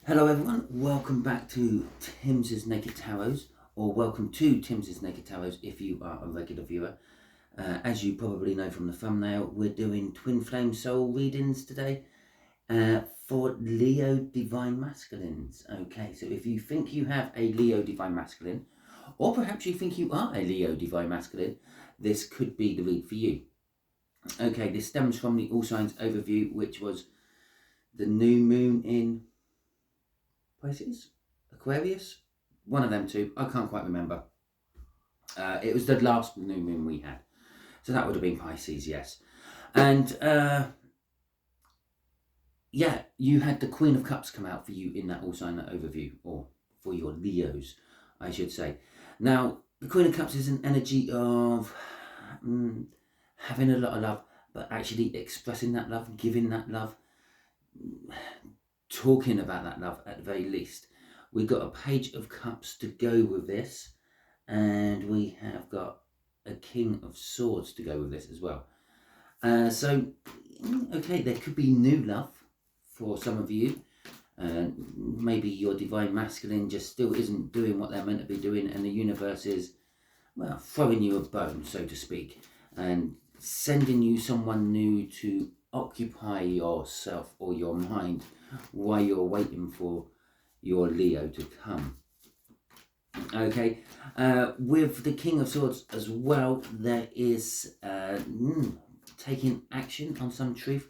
Hello everyone, welcome back to Timsy Naked Tarot, or welcome to Timsy Naked Tarot if you are a regular viewer. As you probably know from the thumbnail, we're doing twin flame soul readings today for Leo Divine Masculines. Okay, so if you think you have a Leo Divine Masculine, or perhaps you think you are a Leo Divine Masculine, this could be the read for you. Okay, this stems from the All Signs overview, which was the new moon in Pisces, Aquarius, one of them two. I can't quite remember. It was the last new moon we had, so that would have been Pisces, yes. And yeah, you had the Queen of Cups come out for you in that All Sign overview, or for your Leos, I should say. Now, the Queen of Cups is an energy of having a lot of love, but actually expressing that love, giving that love, talking about that love at the very least. We've got a Page of Cups to go with this, and we have got a King of Swords to go with this as well. So, okay, there could be new love for some of you. Maybe your Divine Masculine just still isn't doing what they're meant to be doing, and the universe is, well, throwing you a bone, so to speak, and sending you someone new to occupy yourself or your mind while you're waiting for your Leo to come. Okay, with the King of Swords as well, there is taking action on some truth,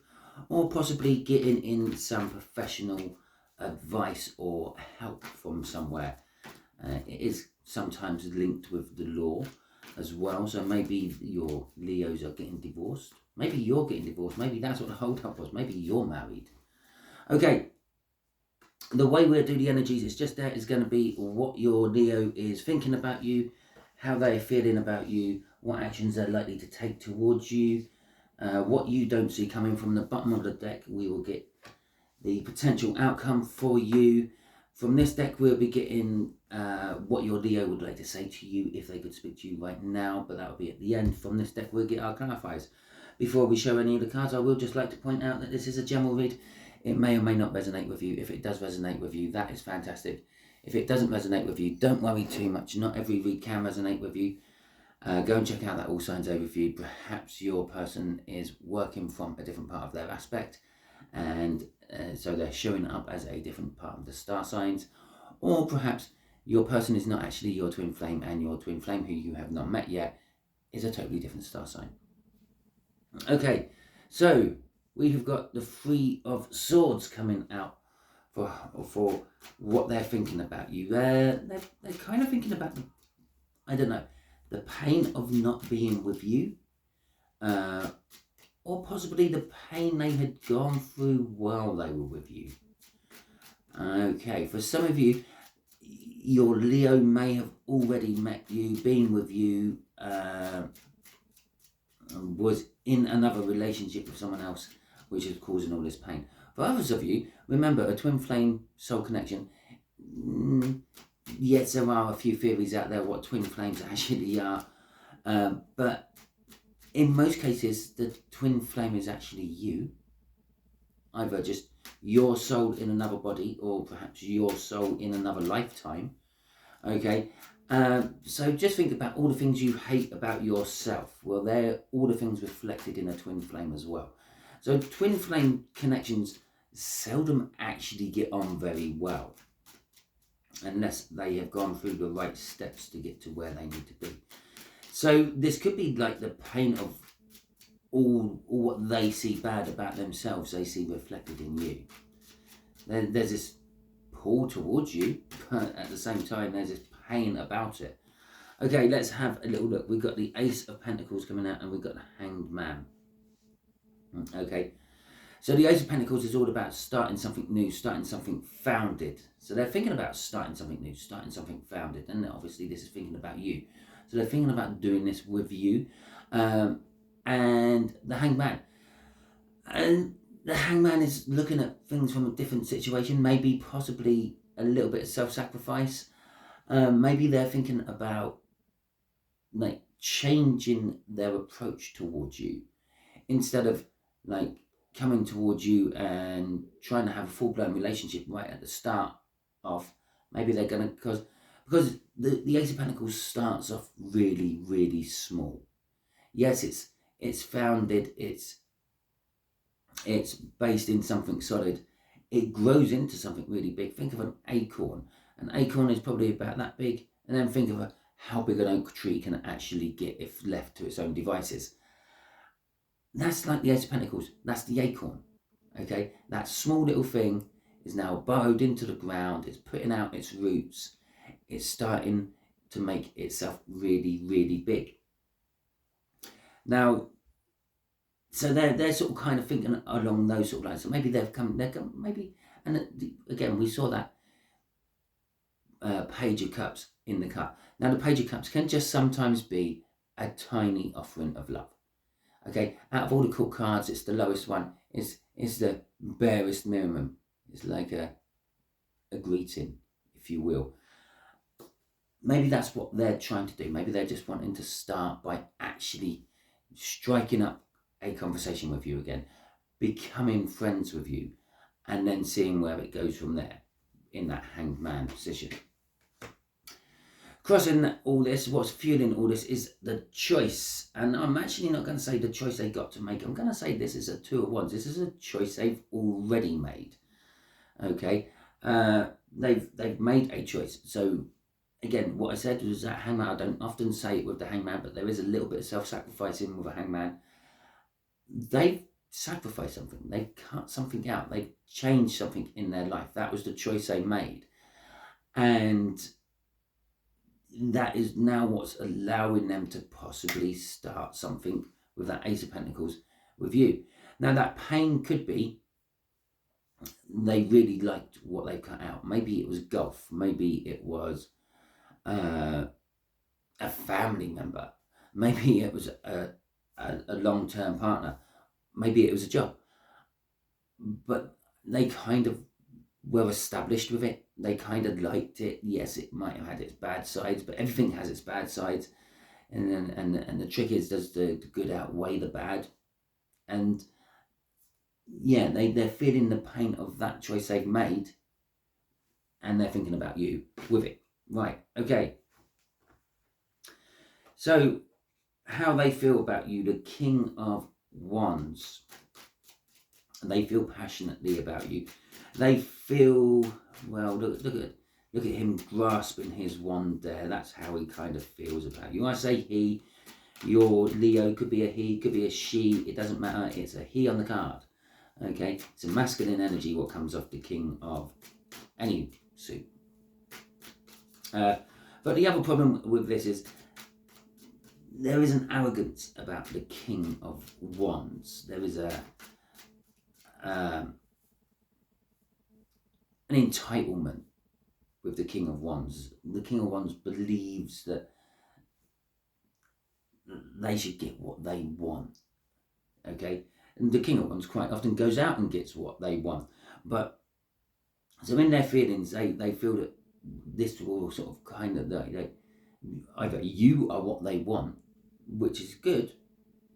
or possibly getting in some professional advice or help from somewhere. It is sometimes linked with the law as well, so maybe your Leos are getting divorced, maybe you're getting divorced, maybe that's what the hold up was, maybe you're married. Okay, the way we'll do the energies, it's just there is going to be what your Leo is thinking about you, how they're feeling about you, what actions they're likely to take towards you, what you don't see coming. From the bottom of the deck, we will get the potential outcome for you. From this deck, we'll be getting what your Leo would like to say to you if they could speak to you right now, but that will be at the end. From this deck, we'll get our clarifiers. Before we show any of the cards, I will just like to point out that this is a general read. It may or may not resonate with you. If it does resonate with you, that is fantastic. If it doesn't resonate with you, don't worry too much. Not every read can resonate with you. Go and check out that All Signs overview. Perhaps your person is working from a different part of their aspect, and so they're showing up as a different part of the star signs. Or perhaps your person is not actually your twin flame, and your twin flame, who you have not met yet, is a totally different star sign. Okay, so we have got the Three of Swords coming out for what they're thinking about you. They're kind of thinking about, the pain of not being with you, or possibly the pain they had gone through while they were with you. Okay, for some of you, your Leo may have already met you, been with you, was in another relationship with someone else, which is causing all this pain. For others of you, remember, a twin flame soul connection. Yes, there are a few theories out there what twin flames actually are, but in most cases, the twin flame is actually you. Either just your soul in another body, or perhaps your soul in another lifetime. Okay, so just think about all the things you hate about yourself. Well, they're all the things reflected in a twin flame as well. So twin flame connections seldom actually get on very well, unless they have gone through the right steps to get to where they need to be. So this could be like the pain of all what they see bad about themselves, they see reflected in you. There's this pull towards you, but at the same time there's this pain about it. Okay, let's have a little look. We've got the Ace of Pentacles coming out, and we've got the Hanged Man. Okay, so the Ace of Pentacles is all about starting something new, starting something founded. So they're thinking about starting something new, starting something founded, and obviously this is thinking about you. So they're thinking about doing this with you. And the Hanged Man. And the Hangman is looking at things from a different situation, maybe possibly a little bit of self-sacrifice. Maybe they're thinking about changing their approach towards you, instead of coming towards you and trying to have a full-blown relationship right at the start off. Maybe they're going to, because the Ace of Pentacles starts off really, really small. Yes, it's founded, it's based in something solid. It grows into something really big. Think of an acorn. An acorn is probably about that big, and then think of how big an oak tree can actually get if left to its own devices. That's like the Ace of Pentacles. That's the acorn. Okay, that small little thing is now burrowed into the ground. It's putting out its roots. It's starting to make itself really, really big. Now, so they're sort of kind of thinking along those sort of lines. So maybe they're maybe, and again, we saw that Page of Cups in the cup. Now, the Page of Cups can just sometimes be a tiny offering of love. Okay, out of all the court cards, it's the lowest one. It's the barest minimum. It's like a greeting, if you will. Maybe that's what they're trying to do. Maybe they're just wanting to start by actually striking up a conversation with you again, becoming friends with you, and then seeing where it goes from there in that Hanged Man position. Crossing all this, what's fueling all this is the choice. And I'm actually not going to say the choice they got to make. I'm going to say this is a Two of Wands. This is a choice they've already made. Okay, they've made a choice. So again, what I said was that Hangman. I don't often say it with the Hangman, but there is a little bit of self-sacrificing with a Hangman. They've sacrificed something. They've cut something out. They've changed something in their life. That was the choice they made, and that is now what's allowing them to possibly start something with that Ace of Pentacles with you. Now, that pain could be they really liked what they cut out. Maybe it was golf. Maybe it was a family member. Maybe it was a long-term partner. Maybe it was a job. But they kind of were established with it. They kind of liked it. Yes, it might have had its bad sides, but everything has its bad sides. And the trick is, does the good outweigh the bad? And yeah, they're feeling the pain of that choice they've made, and they're thinking about you with it. Right, okay. So, how they feel about you, the King of Wands. They feel passionately about you. They feel, well, look at him grasping his wand there. That's how he kind of feels about you. I say he, your Leo, could be a he, could be a she. It doesn't matter. It's a he on the card. Okay, it's a masculine energy. What comes off the King of any suit. But the other problem with this is there is an arrogance about the King of Wands. There is an entitlement with the King of Wands. The King of Wands believes that they should get what they want. Okay, and the King of Wands quite often goes out and gets what they want. But so in their feelings, they feel that this will sort of kind of either you are what they want, which is good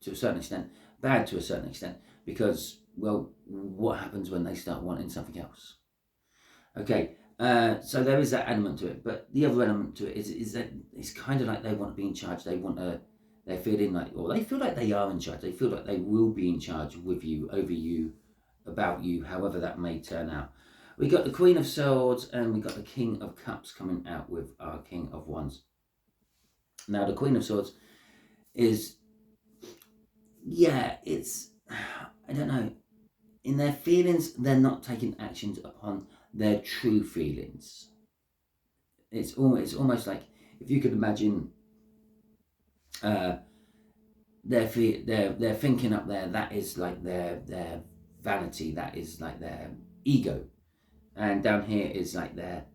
to a certain extent, bad to a certain extent, because, well, what happens when they start wanting something else? Okay, so there is that element to it, but the other element to it is that it's kind of like they want to be in charge. They want to, they're feeling like, or they feel like they are in charge. They feel like they will be in charge with you, over you, about you, however that may turn out. We got the Queen of Swords and we got the King of Cups coming out with our King of Wands. Now, the Queen of Swords is, yeah, it's, I don't know, in their feelings, they're not taking actions upon their true feelings. It's almost like, if you could imagine their thinking up there, that is like their vanity, that is like their ego, and down here is like their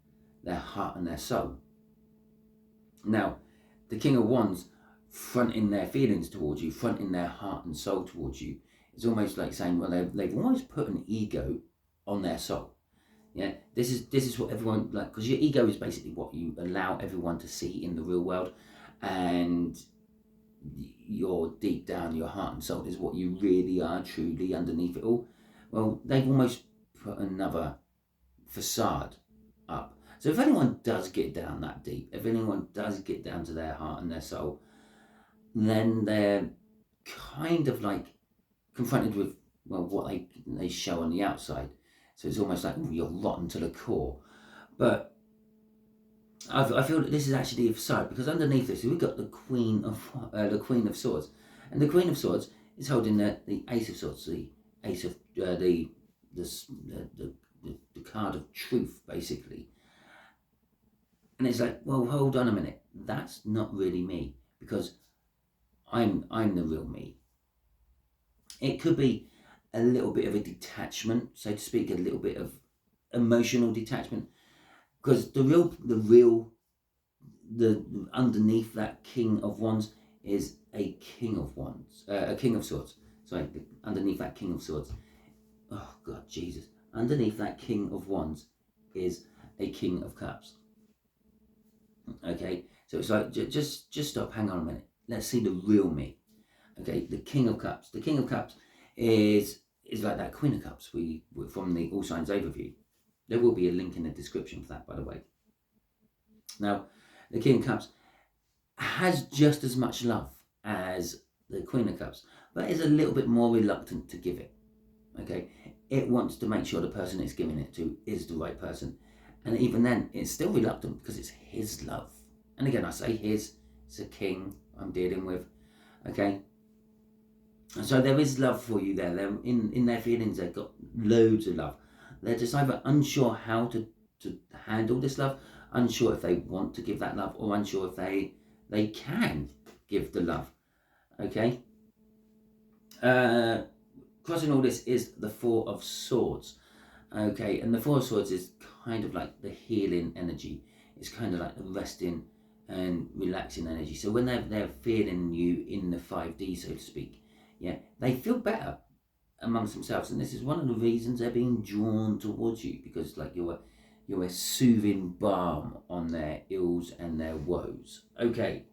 heart and their soul. Now, the King of Wands fronting their feelings towards you, fronting their heart and soul towards you, is almost like saying, well, they've almost put an ego on their soul. Yeah, this is what everyone, like, because your ego is basically what you allow everyone to see in the real world, and your deep down, your heart and soul is what you really are truly underneath it all. well, they've almost put another facade up. So if anyone does get down that deep, if anyone does get down to their heart and their soul, then they're kind of like confronted with, well, what they show on the outside. So it's almost like, you're rotten to the core. But I feel that this is actually a facade, because underneath this we've got the Queen of Swords, and the Queen of Swords is holding the Ace of Swords, the Ace of the card of truth, basically. And it's like, well, hold on a minute, that's not really me, because I'm the real me. It could be a little bit of a detachment, so to speak, a little bit of emotional detachment, because the underneath that King of Wands is a King of Wands, a King of Swords. Sorry, underneath that King of Swords. Oh God, Jesus! Underneath that King of Wands is a King of Cups. Okay, so it's like, just stop. Hang on a minute. Let's see the real me. Okay, the King of Cups. The King of Cups is like that Queen of Cups from the All Signs overview. There will be a link in the description for that, by the way. Now, the King of Cups has just as much love as the Queen of Cups, but is a little bit more reluctant to give it. Okay, it wants to make sure the person it's giving it to is the right person, and even then, it's still reluctant because it's his love. And again, I say his. It's a king I'm dealing with. Okay, and so there is love for you there. They're in their feelings. They've got loads of love. They're just either unsure how to handle this love, unsure if they want to give that love, or unsure if they can give the love. Okay. Crossing all this is the Four of Swords. Okay, and the Four of Swords is kind of like the healing energy. It's kind of like the resting and relaxing energy. So when they're feeling you in the 5D, so to speak, yeah, they feel better amongst themselves, and this is one of the reasons they're being drawn towards you, because like you're a soothing balm on their ills and their woes. Okay,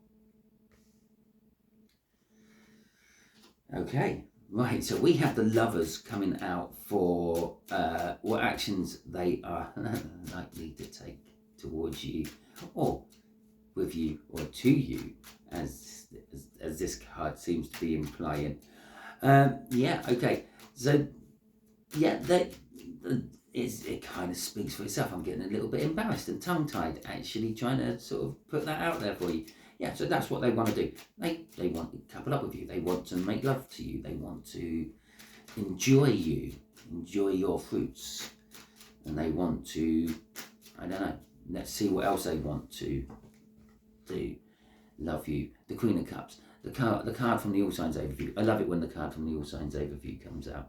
right, so we have the Lovers coming out for what actions they are likely to take towards you, or with you, or to you, as this card seems to be implying. Yeah, okay. So, yeah, it kind of speaks for itself. I'm getting a little bit embarrassed and tongue-tied, actually, trying to sort of put that out there for you. Yeah, so that's what they want to do. They want to couple up with you. They want to make love to you. They want to enjoy you, enjoy your fruits. And they want to, I don't know, let's see what else they want to do. Love you. The Queen of Cups. The card from the All Signs overview. I love it when the card from the All Signs overview comes out.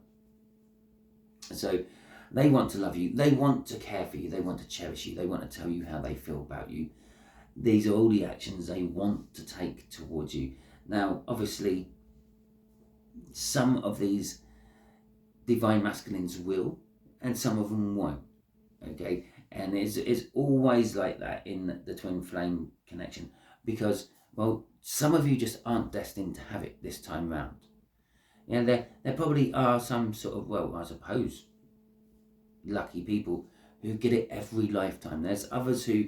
So they want to love you. They want to care for you. They want to cherish you. They want to tell you how they feel about you. These are all the actions they want to take towards you. Now, obviously, some of these divine masculines will, and some of them won't. Okay, and it's always like that in the twin flame connection, because, well, some of you just aren't destined to have it this time round. Yeah, there probably are some sort of, well, I suppose, lucky people who get it every lifetime. There's others who,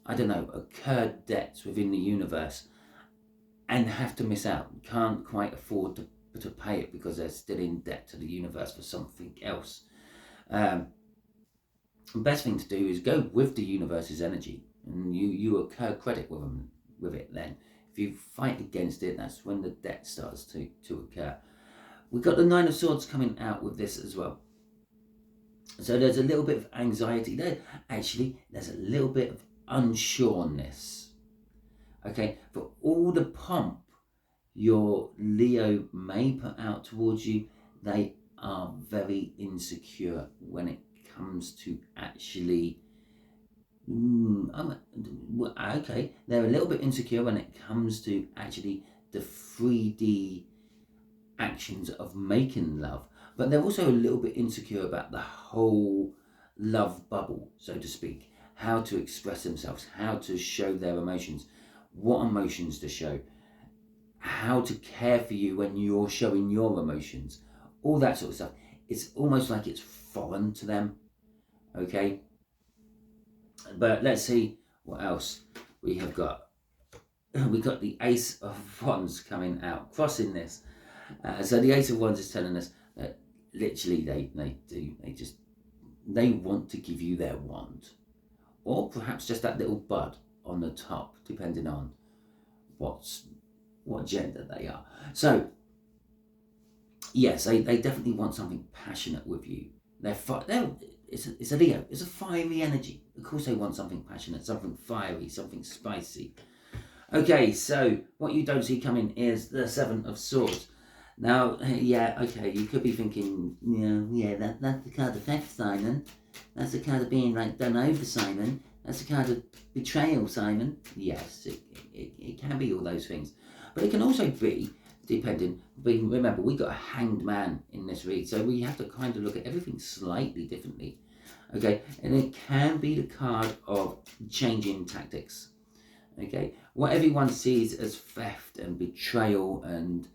I don't know, incurred debts within the universe and have to miss out, can't quite afford to pay it because they're still in debt to the universe for something else. The best thing to do is go with the universe's energy, and you incur credit with it then. If you fight against it, that's when the debt starts to occur. We've got the Nine of Swords coming out with this as well. So there's a little bit of anxiety there. Actually, there's a little bit of unsureness. Okay, for all the pomp your Leo may put out towards you, they are very insecure when it comes to actually... okay, they're a little bit insecure when it comes to actually the 3D actions of making love, but they're also a little bit insecure about the whole love bubble, so to speak, how to express themselves, how to show their emotions, what emotions to show, how to care for you when you're showing your emotions, all that sort of stuff. it's almost like it's foreign to them. Okay, but let's see what else we have got. We got the Ace of Wands coming out, crossing this. So the Ace of Wands is telling us that literally they want to give you their wand, or perhaps just that little bud on the top, depending on what gender they are. So yes, they definitely want something passionate with you. It's a Leo. It's a fiery energy. Of course they want something passionate, something fiery, something spicy. Okay, so what you don't see coming is the Seven of Swords. Now, yeah, okay, you could be thinking, that's the card of theft, Simon. That's the card of being done over, Simon. That's the card of betrayal, Simon. Yes, it can be all those things. But it can also be, remember, we got a hanged man in this read, so we have to kind of look at everything slightly differently. Okay, and it can be the card of changing tactics. Okay, what everyone sees as theft and betrayal and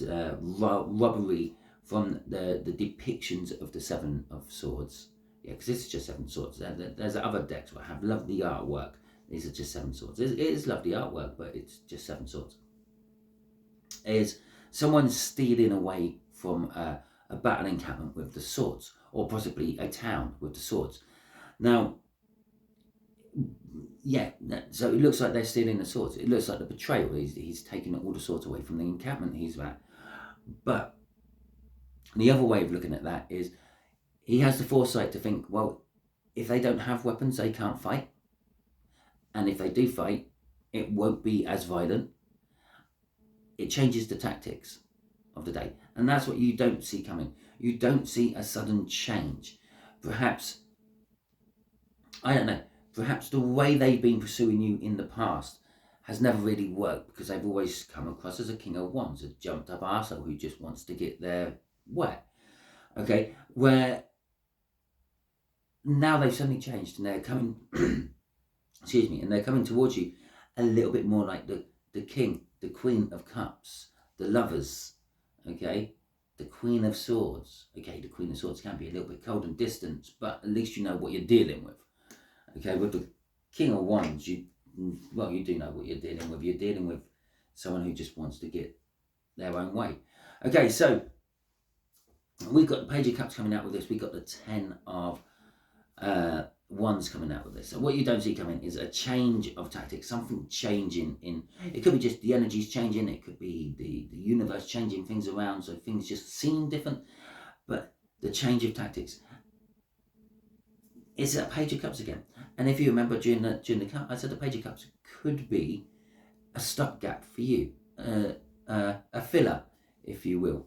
robbery from the depictions of the Seven of Swords. Yeah, because this is just Seven Swords. There's other decks that have lovely artwork. These are just Seven Swords. It is lovely artwork, but it's just Seven Swords. Is someone stealing away from a battle encampment with the swords, or possibly a town with the swords. Now, yeah, so it looks like they're stealing the swords. It looks like the betrayal. He's taking all the swords away from the encampment he's at. But the other way of looking at that is he has the foresight to think, well, if they don't have weapons, they can't fight. And if they do fight, it won't be as violent. It changes the tactics of the day. And that's what you don't see coming. You don't see a sudden change. Perhaps, I don't know, perhaps the way they've been pursuing you in the past has never really worked, because they've always come across as a King of Wands, a jumped up arsehole who just wants to get their way. Okay, where now they've suddenly changed and they're coming, excuse me, and they're coming towards you a little bit more like the King, the Queen of Cups, the Lovers, okay, the Queen of Swords. Okay, the Queen of Swords can be a little bit cold and distant, but at least you know what you're dealing with. Okay, with the King of Wands, you do know what you're dealing with. You're dealing with someone who just wants to get their own way. Okay, so we've got the Page of Cups coming out with this. We've got the Ten of Wands coming out with this. So what you don't see coming is a change of tactics, something changing in. It could be just the energies changing. It could be the universe changing things around, so things just seem different. But the change of tactics. It's a Page of Cups again. And if you remember during the cup, I said the Page of Cups could be a stopgap for you, a filler, if you will.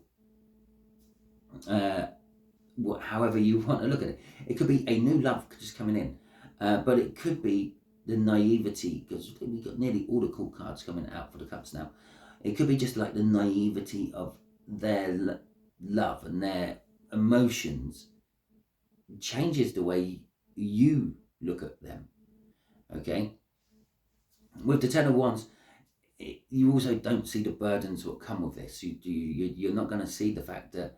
However you want to look at it. It could be a new love just coming in, but it could be the naivety, because we've got nearly all the cool cards coming out for the cups now. It could be just like the naivety of their love and their emotions changes the way you look at them. Okay, with the Ten of Wands, you also don't see the burdens that come with this. You're not going to see the fact that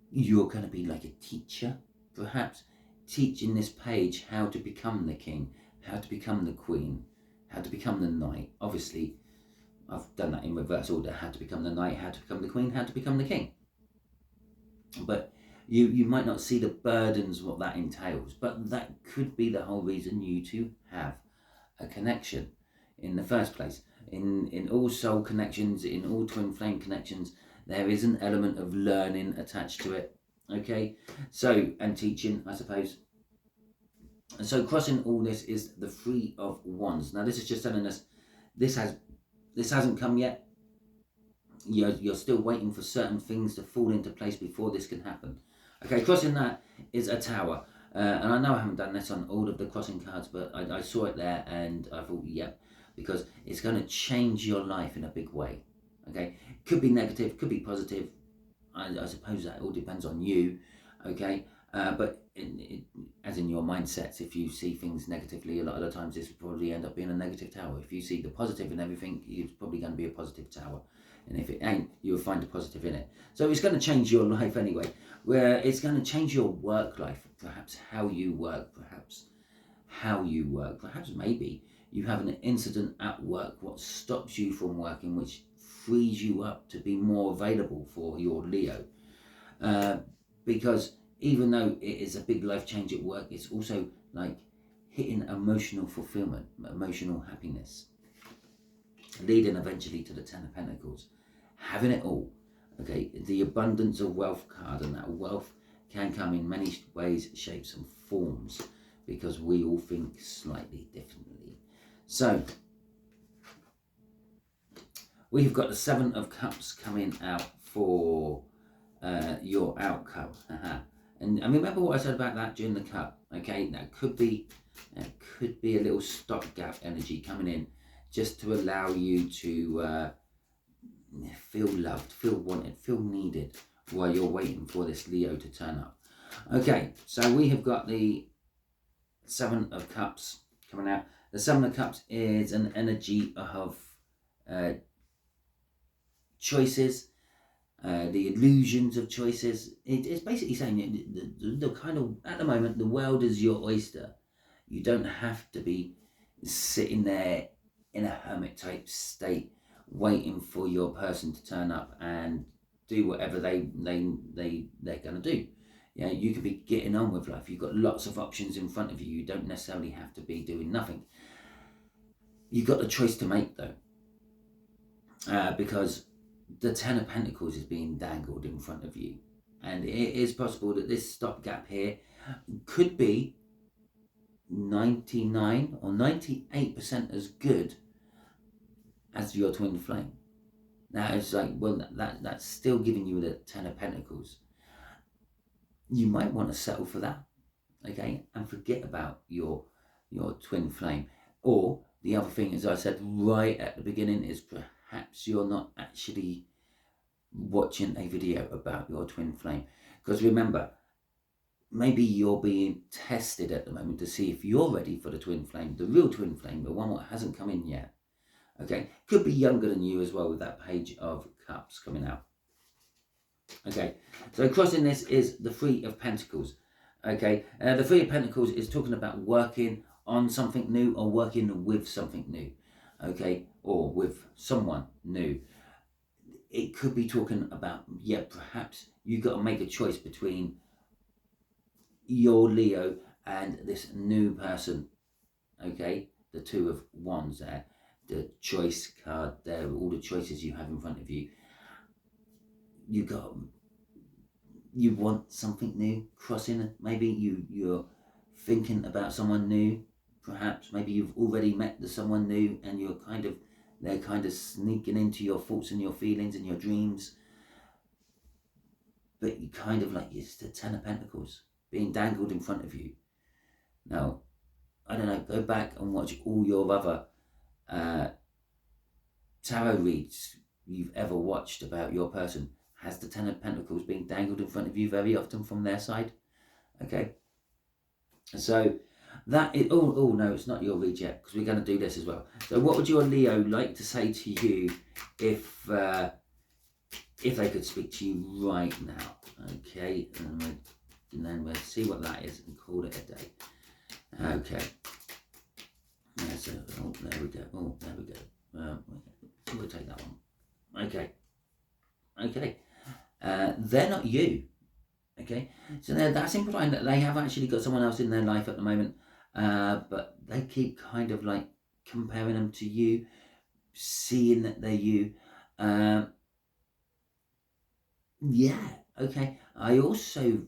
you're going to be like a teacher, perhaps teaching this page how to become the king, how to become the queen, how to become the knight. Obviously, I've done that in reverse order: how to become the knight, how to become the queen, how to become the king. But you might not see the burdens, what that entails, but that could be the whole reason you two have a connection in the first place. In all soul connections, in all twin flame connections, there is an element of learning attached to it. Okay, so, and teaching, I suppose. So crossing all this is the Three of Wands. Now this is just telling us this hasn't come yet. You're still waiting for certain things to fall into place before this can happen. Okay, crossing that is a Tower. And I know I haven't done this on all of the crossing cards, but I saw it there and I thought, yep, because it's going to change your life in a big way. Okay, could be negative, could be positive. I suppose that all depends on you. Okay, but as in your mindsets, if you see things negatively, a lot of the times this will probably end up being a negative tower. If you see the positive in everything, it's probably going to be a positive tower. And if it ain't, you'll find a positive in it. So it's going to change your life anyway. Where it's going to change your work life, perhaps how you work, perhaps maybe you have an incident at work what stops you from working, which frees you up to be more available for your Leo. Because even though it is a big life change at work, it's also like hitting emotional fulfillment, emotional happiness, leading eventually to the Ten of Pentacles, having it all. Okay, the abundance of wealth card, and that wealth can come in many ways, shapes and forms, because we all think slightly differently. So we've got the Seven of Cups coming out for your outcome. And remember what I said about that during the cup. Okay, that could be a little stopgap energy coming in, just to allow you to feel loved, feel wanted, feel needed while you're waiting for this Leo to turn up. Okay, so we have got the Seven of Cups coming out. The Seven of Cups is an energy of choices, the illusions of choices. It's basically saying the kind of, at the moment, the world is your oyster. You don't have to be sitting there in a hermit type state waiting for your person to turn up and do whatever they're going to do. Yeah, you could be getting on with life. You've got lots of options in front of you. You don't necessarily have to be doing nothing. You've got the choice to make, though, because the Ten of Pentacles is being dangled in front of you, and it is possible that this stopgap here could be 99 or 98% as good as your twin flame. Now it's like, well, that's still giving you the Ten of Pentacles. You might want to settle for that, okay, and forget about your twin flame. Or the other thing, as I said right at the beginning, is perhaps you're not actually watching a video about your twin flame. Because remember, maybe you're being tested at the moment to see if you're ready for the twin flame, the real twin flame, the one that hasn't come in yet. Okay, could be younger than you as well, with that Page of Cups coming out. Okay, so crossing this is the Three of Pentacles. Okay, the Three of Pentacles is talking about working on something new or working with something new. Okay, or with someone new. It could be talking about, yeah, perhaps you got to make a choice between your Leo and this new person. Okay, the Two of Wands there, the choice card there, all the choices you have in front of you. You want something new crossing. Maybe you're thinking about someone new. Perhaps maybe you've already met someone new, and they're kind of sneaking into your thoughts and your feelings and your dreams. But you kind of like, it's the Ten of Pentacles being dangled in front of you. Now, I don't know, go back and watch all your other tarot reads you've ever watched about your person. Has the Ten of Pentacles being dangled in front of you very often from their side? Okay. So that is, oh no, it's not your read yet, because we're going to do this as well. So what would your Leo like to say to you if they could speak to you right now? Okay, and then we'll see what that is and call it a day. Okay. Yeah, so, there we go. We'll take that one. Okay. They're not you. Okay, so that's implying that they have actually got someone else in their life at the moment, but they keep kind of like comparing them to you, seeing that they're you. Yeah, okay. I also,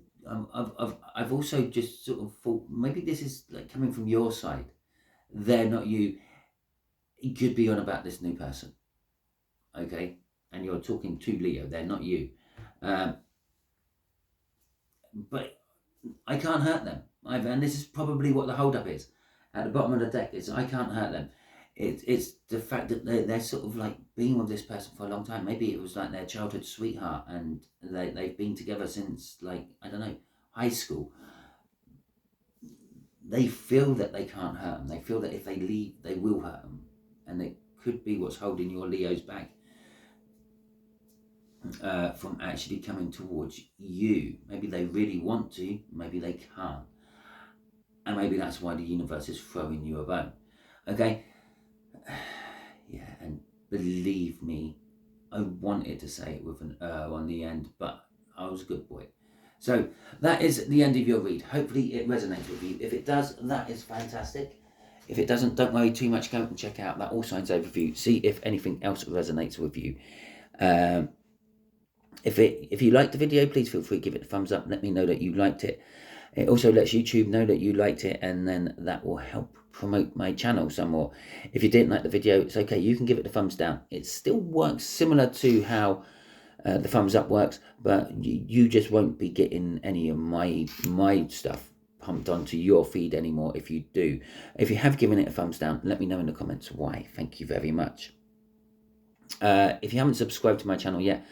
I've also just sort of thought maybe this is like coming from your side. They're not you. It could be on about this new person. Okay, and you're talking to Leo. They're not you. But I can't hurt them either, and this is probably what the hold-up is at the bottom of the deck. Is I can't hurt them. It's the fact that they're sort of like being with this person for a long time. Maybe it was like their childhood sweetheart, and they've been together since, like, I don't know, high school. They feel that they can't hurt them. They feel that if they leave, they will hurt them, and it could be what's holding your Leos back. from actually coming towards you. Maybe they really want to, maybe they can't. And maybe that's why the universe is throwing you a bone. Okay? Yeah, and believe me, I wanted to say it with an on the end, but I was a good boy. So that is the end of your read. Hopefully it resonates with you. If it does, that is fantastic. If it doesn't, don't worry too much. Go and check out that All Signs Overview. See if anything else resonates with you. If you liked the video, please feel free to give it a thumbs up. Let me know that you liked it. It also lets YouTube know that you liked it, and then that will help promote my channel some more. If you didn't like the video, it's okay. You can give it a thumbs down. It still works similar to how the thumbs up works, but you just won't be getting any of my stuff pumped onto your feed anymore if you do. If you have given it a thumbs down, let me know in the comments why. Thank you very much. If you haven't subscribed to my channel yet,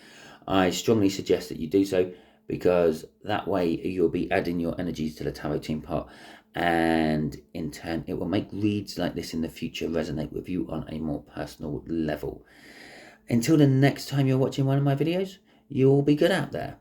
I strongly suggest that you do so, because that way you'll be adding your energies to the tarot team pot, and in turn it will make reads like this in the future resonate with you on a more personal level. Until the next time you're watching one of my videos, you'll be good out there.